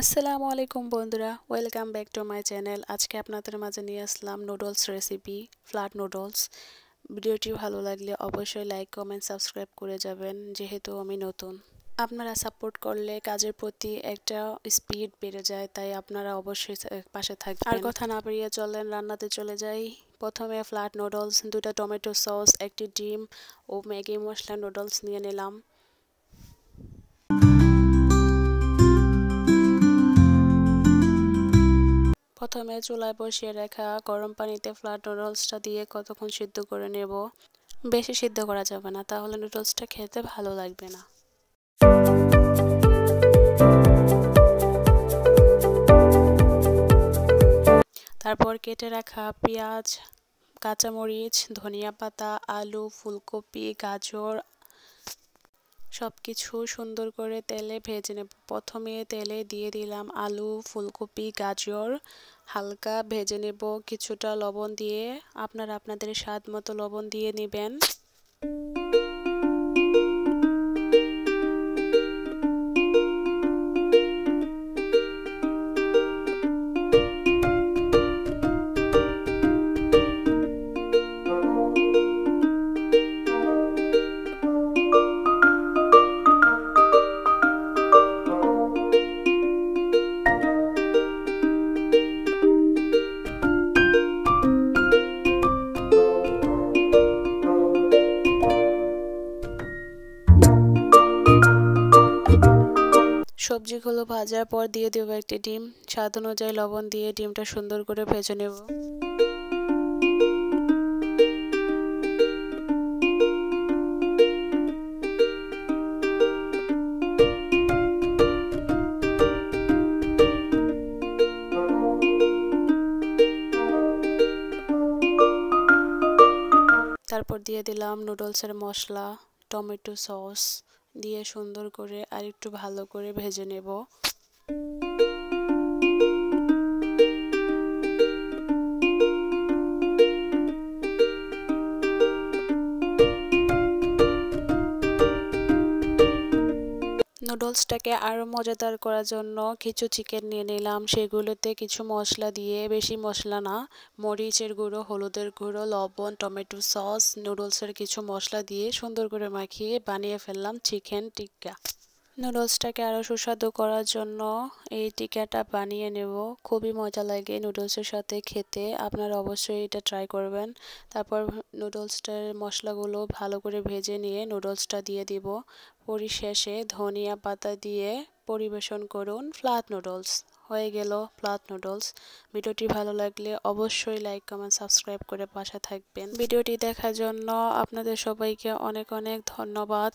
আসসালামু আলাইকুম বন্ধুরা, welcome back to my channel. আজকে আপনাদের মাঝে নিয়ে আসলাম নুডলস রেসিপি, ফ্ল্যাট নুডলস। ভিডিওটি ভালো লাগলে অবশ্যই লাইক, কমেন্ট, সাবস্ক্রাইব করে যাবেন, যেহেতু আমি নতুন। আপনারা সাপোর্ট করলে কাজের প্রতি একটা স্পিড বেড়ে যায়, তাই আপনারা অবশ্যই পাশে থাকবেন। আর কথা না বেরিয়ে চলেন রান্নাতে চলে যাই। প্রথমে ফ্ল্যাট নুডলস, 2টা টমেটো সস, একটি ডিম ও ম্যাগি মশলা নুডলস নিয়ে নিলাম। প্রথমে চুলায় বসিয়ে রাখা গরম পানিতে ফ্ল্যাট নুডলসটা দিয়ে কতক্ষণ সিদ্ধ করে নেব। বেশি সিদ্ধ করা যাবে না, তাহলে নুডলসটা খেতে ভালো লাগবে না। তারপর কেটে রাখা পেঁয়াজ, কাঁচামরিচ, ধনিয়া পাতা, আলু, ফুলকপি, গাজর সবকিছু সুন্দর করে তেলে ভেজে নেব। প্রথমে তেলে দিয়ে দিলাম আলু, ফুলকপি, গাজর, হালকা ভেজে নেব। কিছুটা লবণ দিয়ে আপনারা আপনাদের স্বাদ মতো লবণ দিয়ে নেবেন। সবজিগুলো ভাজার পর দিয়ে দেবো একটি ডিম। স্বাদ অনুযায়ী লবণ দিয়ে ডিমটা সুন্দর করে ভেজে নেব। তারপর দিয়ে দিলাম নুডলসের মশলা, টমেটো সস দিয়ে সুন্দর করে আর একটু ভালো করে ভেজে নেব। নুডলসটাকে আরও মজাদার করার জন্য কিছু চিকেন নিয়ে নিলাম। সেগুলোতে কিছু মশলা দিয়ে, বেশি মশলা না, মরিচের গুঁড়ো, হলুদের গুঁড়ো, লবণ, টমেটো সস, নুডলসের কিছু মশলা দিয়ে সুন্দর করে মাখিয়ে বানিয়ে ফেললাম চিকেন টিক্কা। নুডলসটাকে আরও সুস্বাদু করার জন্য এই টিক্কাটা বানিয়ে নেব। খুবই মজা লাগে নুডলসের সাথে খেতে, আপনারা অবশ্যই এটা ট্রাই করবেন। তারপর নুডলসটার মশলাগুলো ভালো করে ভেজে নিয়ে নুডলসটা দিয়ে দিব। পরিশেষে ধনিয়া পাতা দিয়ে পরিবেশন করুন ফ্ল্যাট নুডলস। হয়ে গেল ফ্ল্যাট নুডলস। ভিডিওটি ভালো লাগলে অবশ্যই লাইক, কমেন্ট, সাবস্ক্রাইব করে পাশে থাকবেন। ভিডিওটি দেখার জন্য আপনাদের সবাইকে অনেক অনেক ধন্যবাদ।